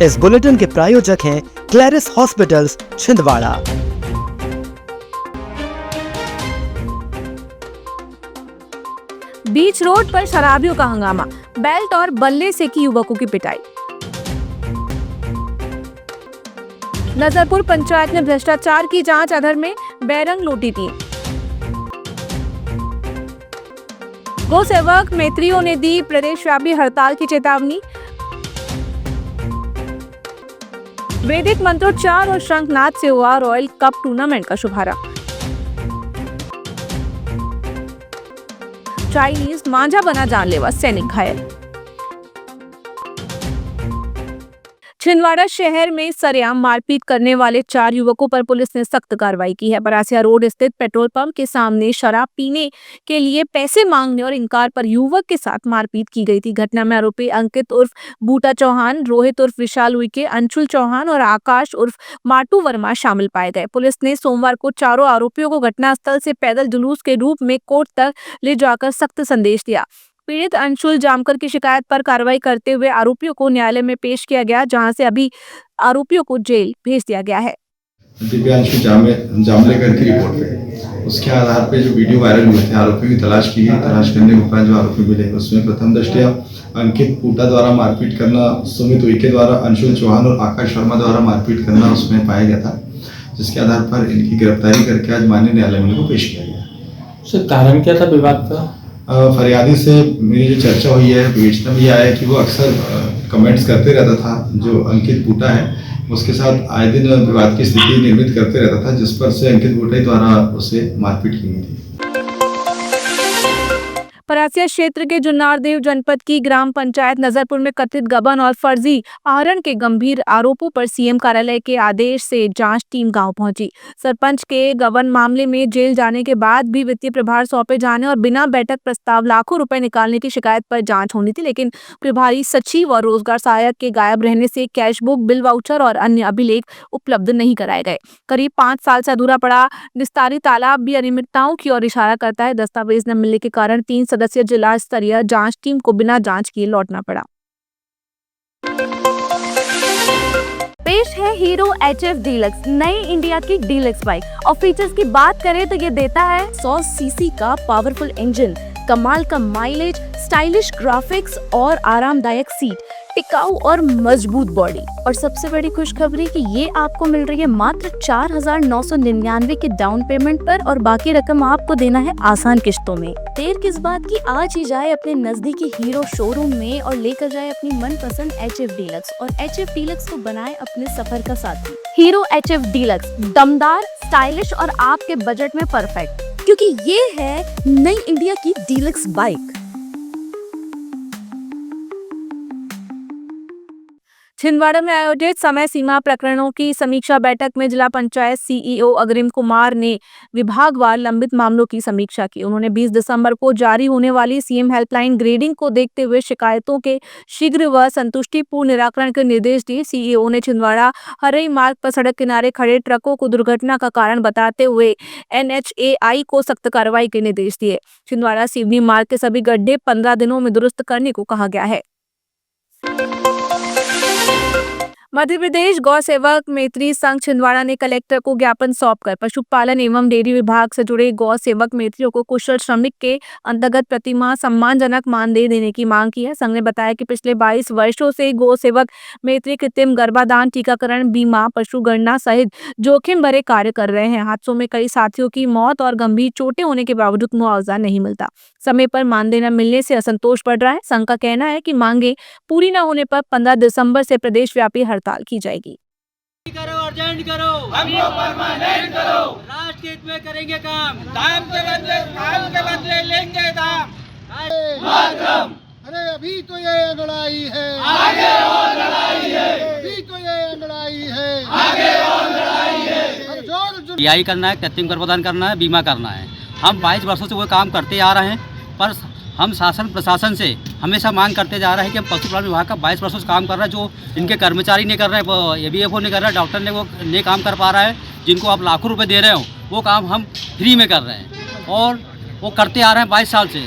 इस बुलेटिन के प्रायोजक हैं क्लैरिस हॉस्पिटल्स छिंदवाड़ा। बीच रोड पर शराबियों का हंगामा, बेल्ट और बल्ले से की युवकों की पिटाई। नजरपुर पंचायत ने भ्रष्टाचार की जांच अधर में बैरंग लूटी थी। गौ सेवक मेत्रियों ने दी प्रदेशव्यापी हड़ताल की चेतावनी। वैदिक मंत्रोच्चार और शंखनाद से हुआ रॉयल कप टूर्नामेंट का शुभारंभ। चाइनीज मांझा बना जानलेवा, सैनिक घायल। छिंदवाड़ा शहर में सरेआम मारपीट करने वाले 4 युवकों पर पुलिस ने सख्त कार्रवाई की है। बरासिया रोड स्थित पेट्रोल पंप के सामने शराब पीने के लिए पैसे मांगने और इनकार पर युवक के साथ मारपीट की गई थी। घटना में आरोपी अंकित उर्फ बूटा चौहान, रोहित उर्फ विशाल उइके, अंशुल चौहान और आकाश उर्फ माटू वर्मा शामिल पाए गए। पुलिस ने सोमवार को चारों आरोपियों को घटनास्थल से पैदल जुलूस के रूप में कोर्ट तक ले जाकर सख्त संदेश दिया। पीड़ित अंशुल जामकर की शिकायत पर कार्रवाई करते हुए आरोपियों को न्यायालय में पेश किया गया, जहां से अभी आरोपियों को जेल भेज दिया गया है। दिव्यांशु जामलेकर की रिपोर्ट पे उसके आधार पे जो वीडियो वायरल हुए थे, आरोपियों की तलाश की गई। तलाश करने के उपरांत जो आरोपी मिले उसमें प्रथम दृष्टया अंकित पूटा द्वारा मारपीट करना, सुमित उइके द्वारा अंशुल चौहान और आकाश वर्मा द्वारा मारपीट करना उसमें पाया गया था, जिसके आधार पर इनकी गिरफ्तारी करके आज माननीय न्यायालय में इनको पेश किया गया। सर, कारण क्या था विवाद का? फरियादी से मेरी जो चर्चा हुई है, विवेचना में ये आया कि वो अक्सर कमेंट्स करते रहता था। जो अंकित बूटा है उसके साथ आए दिन विवाद की स्थिति निर्मित करते रहता था, जिस पर से अंकित बूटा द्वारा उसे मारपीट की गई थी। परासिया क्षेत्र के जुन्नारदेव जनपद की ग्राम पंचायत नजरपुर में कथित गबन और फर्जी आहरण के गंभीर आरोपों पर सीएम कार्यालय के आदेश से जांच टीम गांव पहुंची। सरपंच के गबन मामले में जेल जाने के बाद भी वित्तीय प्रभार सौंपे जाने और बिना बैठक प्रस्ताव लाखों रुपए निकालने की शिकायत पर जांच होनी थी, लेकिन प्रभारी सचिव और रोजगार सहायक के गायब रहने से कैश बुक, बिल वाउचर और अन्य अभिलेख उपलब्ध नहीं कराए गए। करीब 5 साल से अधूरा पड़ा निस्तारी तालाब भी अनियमितताओं की ओर इशारा करता है। दस्तावेज न मिलने के कारण 3 सदस्यीय जिला स्तरीय जांच टीम को बिना जांच किए लौटना पड़ा। पेश है हीरो HF डीलक्स, नई इंडिया की डीलक्स बाइक। और फीचर्स की बात करें तो ये देता है 100 सीसी का पावरफुल इंजन, कमाल का माइलेज, स्टाइलिश ग्राफिक्स और आरामदायक सीट, टिकाऊ और मजबूत बॉडी। और सबसे बड़ी खुशखबरी कि ये आपको मिल रही है मात्र 4,999 के डाउन पेमेंट पर और बाकी रकम आपको देना है आसान किश्तों में। देर किस बात की, आज ही जाए अपने नजदीकी हीरो शोरूम में और लेकर जाए अपनी मनपसंद HF डीलक्स और HF डीलक्स को बनाए अपने सफर का साथी। हीरो HF डीलक्स, दमदार, स्टाइलिश और आपके बजट में परफेक्ट, क्योंकि ये है नई इंडिया की डीलक्स बाइक। छिंदवाड़ा में आयोजित समय सीमा प्रकरणों की समीक्षा बैठक में जिला पंचायत CEO अग्रिम कुमार ने विभागवार लंबित मामलों की समीक्षा की। उन्होंने 20 दिसंबर को जारी होने वाली सीएम हेल्पलाइन ग्रेडिंग को देखते हुए शिकायतों के शीघ्र व संतुष्टिपूर्ण निराकरण के निर्देश दिए। CEO ने छिंदवाड़ा हरई मार्ग पर सड़क किनारे खड़े ट्रकों को दुर्घटना का कारण बताते हुए NHAI को सख्त कार्रवाई के निर्देश दिए। छिंदवाड़ा सिवनी मार्ग के सभी गड्ढे 15 दिनों में दुरुस्त करने को कहा गया है। मध्य प्रदेश गौ सेवक मैत्री संघ छिंदवाड़ा ने कलेक्टर को ज्ञापन सौंपकर पशुपालन एवं डेयरी विभाग से जुड़े गौ सेवक मैत्रियों को कुशल श्रमिक के अंतर्गत प्रतिमाह सम्मानजनक मानदेय देने की मांग की है। संघ ने बताया कि पिछले 22 वर्षों से गौ सेवक मैत्री कृत्रिम गर्भाधान, टीकाकरण, बीमा, पशु गणना सहित जोखिम भरे कार्य कर रहे हैं। हादसों में कई साथियों की मौत और गंभीर चोटें होने के बावजूद मुआवजा नहीं मिलता। समय पर मानदेय न मिलने से असंतोष बढ़ रहा है। संघ का कहना है कि मांगे पूरी न होने पर 15 दिसंबर से प्रदेश व्यापी हड़ताल की जाएगी। करो, अर्जेंट करो, हमको परमानेंट करो, राष्ट्र हित में करेंगे काम, दाम के बदले लेंगे दाम। मातरम। अरे अभी तो ये लड़ाई है, आगे और लड़ाई है, अभी तो ये लड़ाई है, आगे और लड़ाई है। यही करना है, कृत्रिम गर्भाधान करना है, बीमा करना है। हम 22 वर्षों से वो काम करते आ रहे हैं, पर हम शासन प्रशासन से हमेशा मांग करते जा रहे हैं कि हम पशुपालन विभाग का 22 वर्षों से काम कर रहा है, जो इनके कर्मचारी नहीं कर रहे हैं, ABFO नहीं कर रहा है, डॉक्टर ने वो नहीं काम कर पा रहा है, जिनको आप लाखों रुपए दे रहे हो वो काम हम फ्री में कर रहे हैं और वो करते आ रहे हैं 22 साल से।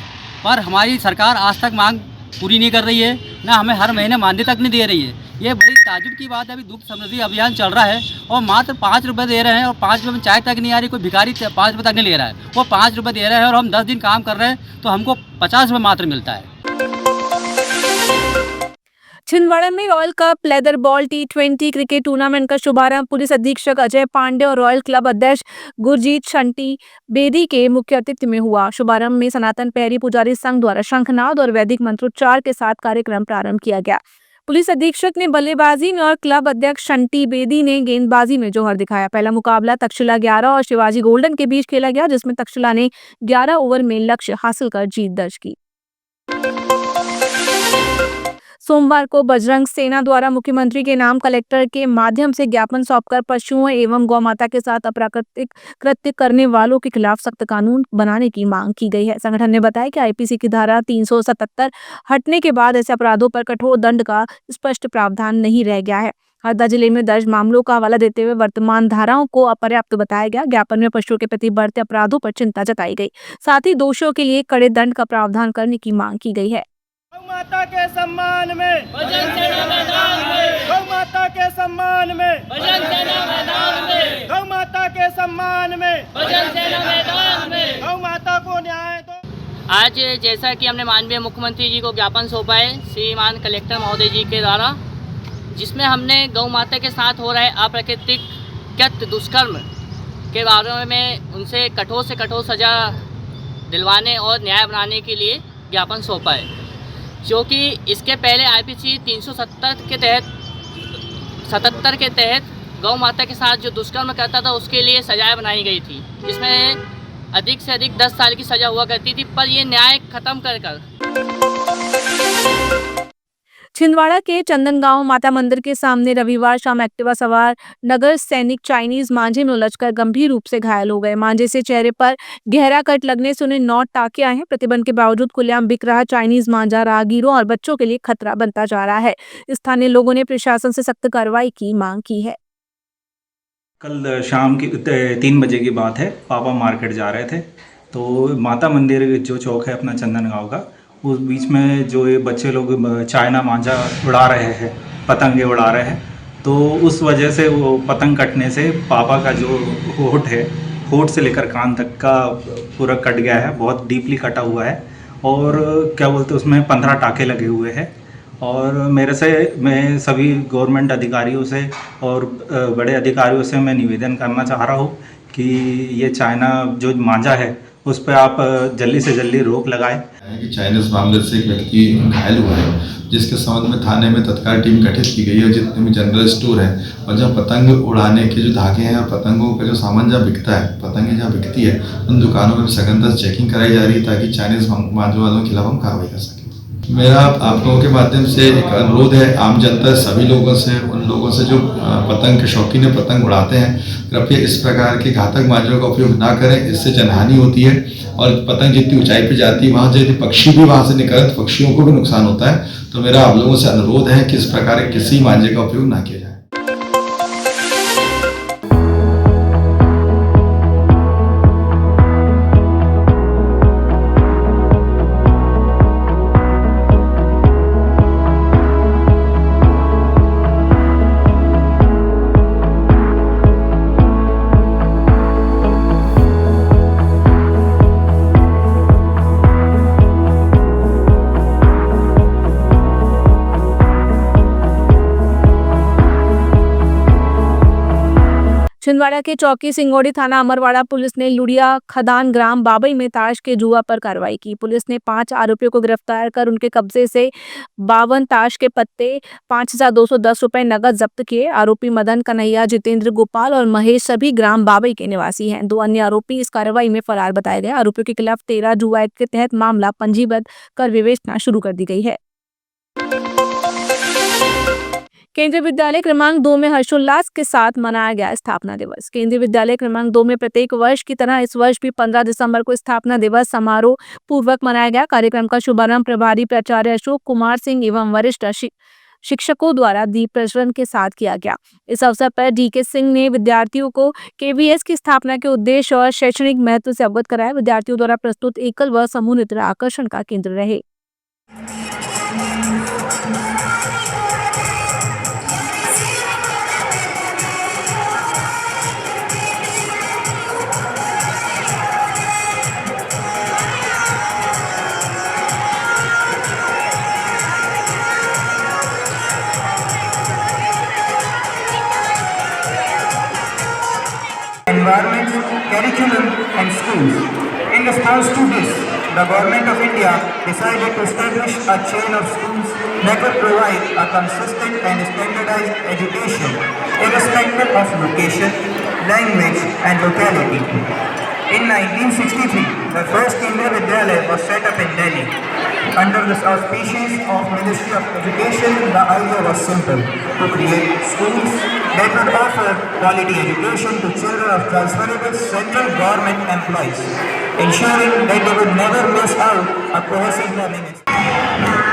पर हमारी सरकार आज तक मांग पूरी नहीं कर रही है, ना हमें हर महीने मानदेय तक नहीं दे रही है। ये बड़ी ताजुब की बात है। अभी दुग्ध समृद्धि अभियान चल रहा है और मात्र 5 रुपये दे रहे हैं और 5 रुपये में चाय तक नहीं आ रही। कोई भिखारी 5 रुपये तक नहीं ले रहा है, वो 5 रुपये दे रहे हैं और हम 10 दिन काम कर रहे हैं तो हमको 50 रुपये मात्र मिलता है। छिंदवाड़ा में royal cup leather ball T20 cricket tournament का शुभारंभ पुलिस अधीक्षक अजय पांडे और रॉयल क्लब अध्यक्ष गुरजीत शंटी बेदी के मुख्य अतिथि में हुआ। शुभारंभ में सनातन पहरी पुजारी संघ द्वारा शंखनाद और वैदिक मंत्रोच्चार के साथ कार्यक्रम प्रारंभ किया गया। पुलिस अधीक्षक ने बल्लेबाजी में और क्लब अध्यक्ष शंटी बेदी ने गेंदबाजी में जौहर दिखाया। पहला मुकाबला तक्षशिला 11 और शिवाजी गोल्डन के बीच खेला गया, जिसमें तक्षशिला ने 11 ओवर में लक्ष्य हासिल कर जीत दर्ज की। सोमवार को बजरंग सेना द्वारा मुख्यमंत्री के नाम कलेक्टर के माध्यम से ज्ञापन सौंपकर पशुओं एवं गौमाता के साथ अप्राकृतिक कृत्य करने वालों के खिलाफ सख्त कानून बनाने की मांग की गई है। संगठन ने बताया कि आईपीसी की धारा 377 हटने के बाद ऐसे अपराधों पर कठोर दंड का स्पष्ट प्रावधान नहीं रह गया है। हरदा जिले में दर्ज मामलों का हवाला देते हुए वर्तमान धाराओं को अपर्याप्त बताया गया। ज्ञापन में पशुओं के प्रति बढ़ते अपराधों पर चिंता जताई गई, साथ ही दोषियों के लिए कड़े दंड का प्रावधान करने की मांग की गई है। गौ माता के सम्मान में बजरंग सेना मैदान में, गौ माता के सम्मान में बजरंग सेना मैदान में, गौ माता के सम्मान में बजरंग सेना मैदान में, गौ माता को न्याय दो। आज जैसा कि हमने माननीय मुख्यमंत्री जी को ज्ञापन सौंपा है श्रीमान कलेक्टर महोदय जी के द्वारा, जिसमें हमने गौ माता के साथ हो रहे अप्राकृतिक कृत्य दुष्कर्म के बारे में उनसे कठोर से कठोर सज़ा दिलवाने और न्याय बनाने के लिए ज्ञापन सौंपा है। जो कि इसके पहले आईपीसी 377 के तहत 77 के तहत गौ माता के साथ जो दुष्कर्म करता था उसके लिए सजाएं बनाई गई थी, जिसमें अधिक से अधिक 10 साल की सज़ा हुआ करती थी, पर ये न्याय खत्म कर छिंदवाड़ा के चंदनगांव माता मंदिर के सामने रविवार शाम एक्टिवा सवार नगर सैनिक चाइनीज मांझे में उलझकर गंभीर रूप से घायल हो गए। मांझे से चेहरे पर गहरा कट लगने से उन्हें 9 टाँके आए हैं। प्रतिबंध के बावजूद खुलेआम बिक रहा चाइनीज मांझा राहगीरों और बच्चों के लिए खतरा बनता जा रहा है। स्थानीय लोगों ने प्रशासन से सख्त कार्रवाई की मांग की है। कल शाम की 3 बजे की बात है। पापा मार्केट जा रहे थे तो माता मंदिर जो चौक है अपना चंदनगांव का, उस बीच में जो ये बच्चे लोग चाइना मांझा उड़ा रहे हैं, पतंगे उड़ा रहे हैं, तो उस वजह से वो पतंग कटने से पापा का जो होठ है, होठ से लेकर कान तक का पूरा कट गया है, बहुत डीपली कटा हुआ है और क्या बोलते उसमें 15 टाँके लगे हुए हैं। और मैं सभी गवर्नमेंट अधिकारियों से और बड़े अधिकारियों से मैं निवेदन करना चाह रहा हूँ कि ये चाइना जो मांझा है उस पर आप जल्दी से जल्दी रोक लगाएं। कि चाइनीज मामले से एक व्यक्ति घायल हुआ है, जिसके संबंध में थाने में तत्काल टीम गठित की गई है। जितने भी जनरल स्टोर है और जहाँ पतंग उड़ाने के जो धागे हैं और पतंगों का जो सामान जहाँ बिकता है, पतंगें जहाँ बिकती है, उन दुकानों में सघनता चेकिंग कराई जा रही है ताकि चाइनीज मांझे वालों के खिलाफ हम कार्रवाई कर सकें। मेरा आप लोगों के माध्यम से एक अनुरोध है आम जनता सभी लोगों से, उन लोगों से जो पतंग के शौकीन पतंग उड़ाते हैं, कृपया इस प्रकार के घातक मांझों का उपयोग ना करें। इससे जनहानि होती है और पतंग जितनी ऊंचाई पे जाती है वहाँ से यदि पक्षी भी वहाँ से निकले तो पक्षियों को भी नुकसान होता है। तो मेरा आप लोगों से अनुरोध है कि इस प्रकार के किसी मांझे का उपयोग ना किया जाए। छिंदवाड़ा के चौकी सिंगोड़ी थाना अमरवाड़ा पुलिस ने लुड़िया खदान ग्राम बाबई में ताश के जुआ पर कार्रवाई की। पुलिस ने 5 आरोपियों को गिरफ्तार कर उनके कब्जे से 52 ताश के पत्ते, 5210 रुपए नकद जब्त किए। आरोपी मदन कन्हैया, जितेंद्र गोपाल और महेश सभी ग्राम बाबई के निवासी हैं। 2 अन्य आरोपी इस कार्रवाई में फरार बताए गए। आरोपियों के खिलाफ 13 जुआ एक्ट के तहत मामला पंजीबद्ध कर विवेचना शुरू कर दी गई है। केंद्रीय विद्यालय क्रमांक 2 में हर्षोल्लास के साथ मनाया गया स्थापना दिवस। केंद्रीय विद्यालय क्रमांक 2 में प्रत्येक वर्ष की तरह इस वर्ष भी 15 दिसंबर को स्थापना दिवस समारोह पूर्वक मनाया गया। कार्यक्रम का शुभारंभ प्रभारी प्राचार्य अशोक कुमार सिंह एवं वरिष्ठ शिक्षकों द्वारा दीप प्रज्वलन के साथ किया गया। इस अवसर पर डीके सिंह ने विद्यार्थियों को केवीएस की स्थापना के उद्देश्य और शैक्षणिक महत्व से अवगत कराया। विद्यार्थियों द्वारा प्रस्तुत एकल व समूह नृत्य आकर्षण का केंद्र रहे। environments, curriculum and schools. In response to this, the Government of India decided to establish a chain of schools that would provide a consistent and standardized education irrespective of location, language and locality. In 1963, the first Indian Vidyalaya was set up in Delhi. Under the auspices of Ministry of Education, the idea was simple: to create schools that would offer quality education to children of transferable central government employees, ensuring that they would never miss out a cohesive learning experience.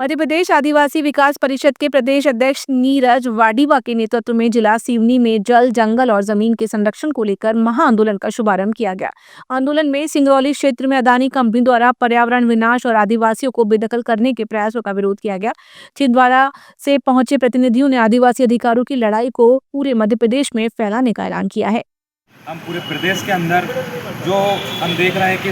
Madhya Pradesh आदिवासी विकास परिषद के प्रदेश अध्यक्ष नीरज वाडिवा के नेतृत्व में जिला सिवनी में जल, जंगल और जमीन के संरक्षण को लेकर महाआंदोलन का शुभारंभ किया गया। आंदोलन में सिंगरौली क्षेत्र में अदानी कंपनी द्वारा पर्यावरण विनाश और आदिवासियों को बेदखल करने के प्रयासों का विरोध किया गया। छिंदवाड़ा से पहुंचे प्रतिनिधियों ने आदिवासी अधिकारों की लड़ाई को पूरे मध्य प्रदेश में फैलाने का ऐलान किया है। हम पूरे प्रदेश के अंदर जो हम देख रहे हैं कि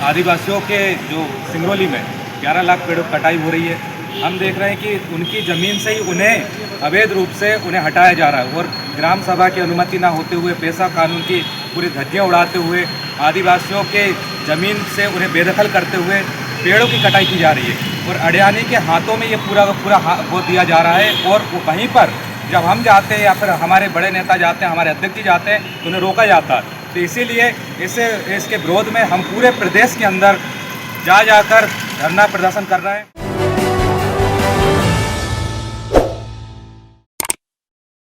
आदिवासियों के जो सिंगरौली में 11 लाख पेड़ों की कटाई हो रही है, हम देख रहे हैं कि उनकी ज़मीन से ही उन्हें अवैध रूप से उन्हें हटाया जा रहा है और ग्राम सभा की अनुमति ना होते हुए, पेशा कानून की पूरी धज्जियाँ उड़ाते हुए, आदिवासियों के ज़मीन से उन्हें बेदखल करते हुए पेड़ों की कटाई की जा रही है और अडयानी के हाथों में ये पूरा वो दिया जा रहा है। और वो कहीं पर जब हम जाते हैं या फिर हमारे बड़े नेता जाते हैं, हमारे अध्यक्ष जी जाते हैं, तो उन्हें रोका जाता है। तो इसीलिए इसके विरोध में हम पूरे प्रदेश के अंदर जाकर धरना प्रदर्शन कर रहे हैं।